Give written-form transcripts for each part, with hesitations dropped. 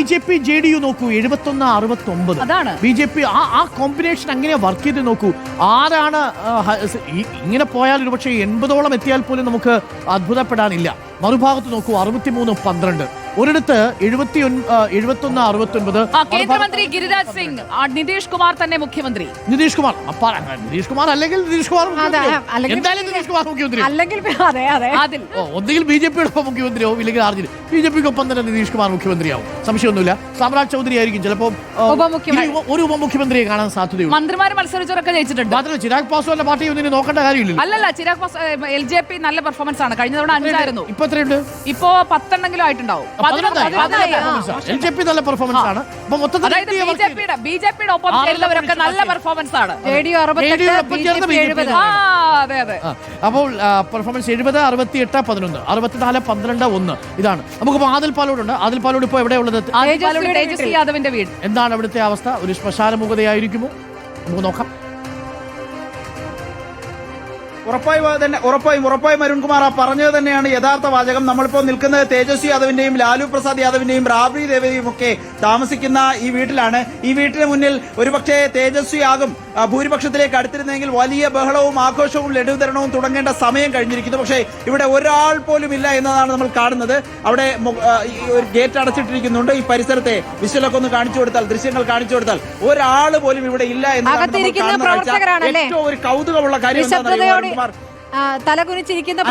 BJP JDU നോക്കൂ 71-69. അതാണ് BJP ആ കോമ്പിനേഷൻ അങ്ങനെ വർക്ക് ചെയ്ത് നോക്കൂ. ആരാണ് ഇങ്ങനെ പോയാൽ ഒരുപക്ഷെ 80ഓളം എത്തിയാൽ പോലും നമുക്ക് അത്ഭുതപ്പെടാനില്ല. മറുഭാഗത്ത് നോക്കൂ 63-12. ഒരിടത്ത് 71-69. കേന്ദ്രമന്ത്രി ഗിരിരാജ് സിംഗ്, നിതീഷ് കുമാർ തന്നെ മുഖ്യമന്ത്രി. നിതീഷ് കുമാർ അല്ലെങ്കിൽ നിതീഷ് കുമാർ എന്തായാലും നിതീഷ് കുമാർ മുഖ്യമന്ത്രി ഒന്നുകിൽ BJPയുടെ മുഖ്യമന്ത്രിയാവും, ഇല്ലെങ്കിൽ BJPക്കൊപ്പം തന്നെ നിതീഷ് കുമാർ മുഖ്യമന്ത്രിയാവും. സംശയമൊന്നുമില്ല. സാമ്രാജ് ചൗധരി ആയിരിക്കും ചിലപ്പോൾ ഒരു ഉപമുഖ്യമന്ത്രിയെ കാണാൻ സാധ്യതയുണ്ട്. മന്ത്രിമാർ മത്സരിച്ചവരൊക്കെ ജയിച്ചിട്ടുണ്ട്. മാത്രമല്ല ചിരാഗ് പാസ്വാന്റെ പാർട്ടി ഒന്നിന് നോക്കേണ്ട കാര്യമില്ല. അല്ലല്ല, ചിരാഗ് പാസ്വാൻ LJP നല്ല പെർഫോമൻസ് ആണ്. കഴിഞ്ഞ തവണ 5 ആയിരുന്നു. ഇപ്പൊ എത്രയുണ്ട്? ഇപ്പൊ 10 ആയിട്ടുണ്ടാവും. LJP നല്ല പെർഫോമൻസ് ആണ്. BJPയുടെ ഒപ്പം ചേരുന്നവരൊക്കെ നല്ല പെർഫോമൻസ് ആണ്. അപ്പോൾ പെർഫോമൻസ് 70-68-11, 64-12-1. ഇതാണ്. നമുക്കിപ്പോ ആദിൽ പാലോടുണ്ട്. ആദിൽ പാലോട് ഇപ്പൊ എവിടെയുള്ളത്? തേജസ്വി യാദവിന്റെ വീട്. എന്താണ് അവിടുത്തെ അവസ്ഥ? ഒരു ശ്മശാന മുഖതയായിരിക്കുമോ? നമുക്ക് നോക്കാം. ഉറപ്പായും അരുൺകുമാർ പറഞ്ഞത് തന്നെയാണ് യഥാർത്ഥ വാചകം. നമ്മളിപ്പോൾ നിൽക്കുന്നത് തേജസ്വി യാദവിന്റെയും ലാലു പ്രസാദ് യാദവിന്റെയും രാബ്രി ദേവിയും ഒക്കെ താമസിക്കുന്ന ഈ വീട്ടിലാണ്. ഈ വീട്ടിന് മുന്നിൽ ഒരുപക്ഷെ തേജസ്വി ആകും ഭൂരിപക്ഷത്തിലേക്ക് അടുത്തിരുന്നെങ്കിൽ വലിയ ബഹളവും ആഘോഷവും ലഡു വിതരണവും തുടങ്ങേണ്ട സമയം കഴിഞ്ഞിരിക്കുന്നു. പക്ഷേ ഇവിടെ ഒരാൾ പോലും ഇല്ല എന്നതാണ് നമ്മൾ കാണുന്നത്. അവിടെ ഒരു ഗേറ്റ് അടച്ചിട്ടിരിക്കുന്നുണ്ട്. ഈ പരിസരത്തെ വിഷ്വലൊക്കെ ഒന്ന് കാണിച്ചു കൊടുത്താൽ, ദൃശ്യങ്ങൾ കാണിച്ചു കൊടുത്താൽ ഒരാൾ പോലും ഇവിടെ ഇല്ല എന്നതാണ് ഏറ്റവും ഒരു കൗതുകമുള്ള കാര്യം. തലകുനിച്ചിരിക്കുന്ന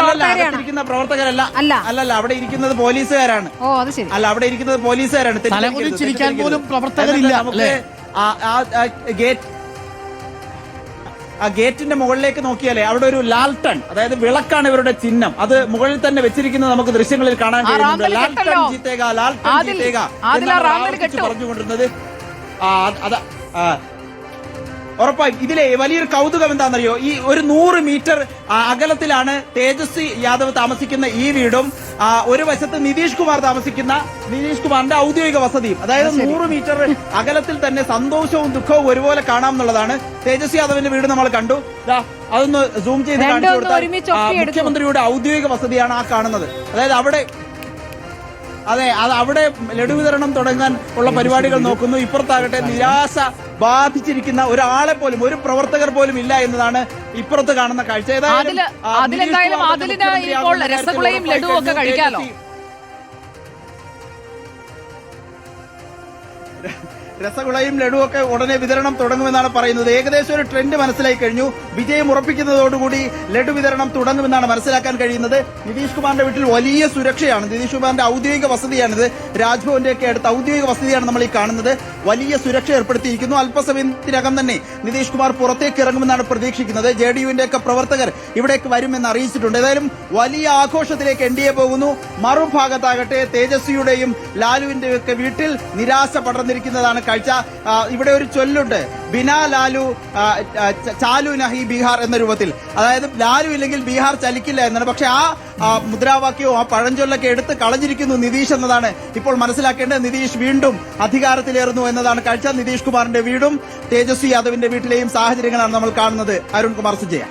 പ്രവർത്തകരല്ല, അല്ലല്ല, അവിടെ ഇരിക്കുന്നത് പോലീസുകാരാണ്. അല്ല, അവിടെ ഇരിക്കുന്നത് പോലീസുകാരാണ്. തലകുനിച്ചിരിക്കാൻ പോലും പ്രവർത്തകരില്ല. ആ ഗേറ്റിന്റെ മുകളിലേക്ക് നോക്കിയാലേ അവിടെ ഒരു ലാൽട്ടൺ, അതായത് വിളക്കാണ് ഇവരുടെ ചിഹ്നം. അത് മുകളിൽ തന്നെ വെച്ചിരിക്കുന്നത് നമുക്ക് ദൃശ്യങ്ങളിൽ കാണാൻ കഴിയുന്നുണ്ട്. ലാൽട്ടൺ ജീത്തേഗ, ലാൽട്ടൺ ജീത്തേഗ പറഞ്ഞുകൊണ്ടിരുന്നത്. ഉറപ്പായും ഇതിലെ വലിയൊരു കൗതുകം എന്താണെന്നറിയോ? ഈ ഒരു 100 മീറ്റർ അകലത്തിലാണ് തേജസ്വി യാദവ് താമസിക്കുന്ന ഈ വീടും ഒരു വശത്ത് നിതീഷ് കുമാറിന്റെ ഔദ്യോഗിക വസതിയും. അതായത് 100 മീറ്റർ അകലത്തിൽ തന്നെ സന്തോഷവും ദുഃഖവും ഒരുപോലെ കാണാം എന്നുള്ളതാണ്. തേജസ്വി യാദവിന്റെ വീട് നമ്മൾ കണ്ടു. അതൊന്ന് സൂം ചെയ്ത് കാണിച്ചു കൊടുത്താൽ മുഖ്യമന്ത്രിയുടെ ഔദ്യോഗിക വസതിയാണ് ആ കാണുന്നത്. അതായത് അവിടെ ലഡു വിതരണം തുടങ്ങാൻ ഉള്ള പരിപാടികൾ നോക്കുന്നു. ഇപ്പുറത്താകട്ടെ നിരാശ ബാധിച്ചിരിക്കുന്ന ഒരാളെ പോലും, ഒരു പ്രവർത്തകർ പോലും ഇല്ല എന്നതാണ് ഇപ്പുറത്ത് കാണുന്ന കാഴ്ച. രസഗുളയും ലഡുവൊക്കെ ഉടനെ വിതരണം തുടങ്ങുമെന്നാണ് പറയുന്നത്. ഏകദേശം ഒരു ട്രെൻഡ് മനസ്സിലായി കഴിഞ്ഞു. വിജയം ഉറപ്പിക്കുന്നതോടുകൂടി ലഡു വിതരണം തുടങ്ങുമെന്നാണ് മനസ്സിലാക്കാൻ കഴിയുന്നത്. നിതീഷ് കുമാറിന്റെ വീട്ടിൽ വലിയ സുരക്ഷയാണ്. നിതീഷ് കുമാറിന്റെ ഔദ്യോഗിക വസതിയാണിത്. രാജ്ഭവന്റെ ഒക്കെ അടുത്ത് ഔദ്യോഗിക വസതിയാണ് നമ്മൾ ഈ കാണുന്നത്. വലിയ സുരക്ഷ ഏർപ്പെടുത്തിയിരിക്കുന്നു. അല്പസമയത്തിനകം തന്നെ നിതീഷ് കുമാർ പുറത്തേക്ക് ഇറങ്ങുമെന്നാണ് പ്രതീക്ഷിക്കുന്നത്. JDUവിന്റെ ഒക്കെ പ്രവർത്തകർ ഇവിടേക്ക് വരുമെന്ന് അറിയിച്ചിട്ടുണ്ട്. ഏതായാലും വലിയ ആഘോഷത്തിലേക്ക് NDA പോകുന്നു. മറുഭാഗത്താകട്ടെ തേജസ്വിയുടെയും ലാലുവിന്റെയും ഒക്കെ വീട്ടിൽ നിരാശ പടർന്നിരിക്കുന്നതാണ് കാഴ്ച. ഇവിടെ ഒരു ചൊല്ലുണ്ട്, ബിനാ ലാലു ചാലു നഹി ബീഹാർ എന്ന രൂപത്തിൽ. അതായത് ലാലു ഇല്ലെങ്കിൽ ബീഹാർ ചലിക്കില്ല എന്നാണ്. പക്ഷെ ആ മുദ്രാവാക്യവും ആ പഴഞ്ചൊല്ലൊക്കെ എടുത്ത് കളഞ്ഞിരിക്കുന്നു നിതീഷ് എന്നതാണ് ഇപ്പോൾ മനസ്സിലാക്കേണ്ടത്. നിതീഷ് വീണ്ടും അധികാരത്തിലേറുന്നു എന്നതാണ് കാഴ്ച. നിതീഷ് കുമാറിന്റെ വീടും തേജസ്വി യാദവിന്റെ വീട്ടിലെയും സാഹചര്യങ്ങളാണ് നമ്മൾ കാണുന്നത്. അരുൺകുമാർ സുജയ.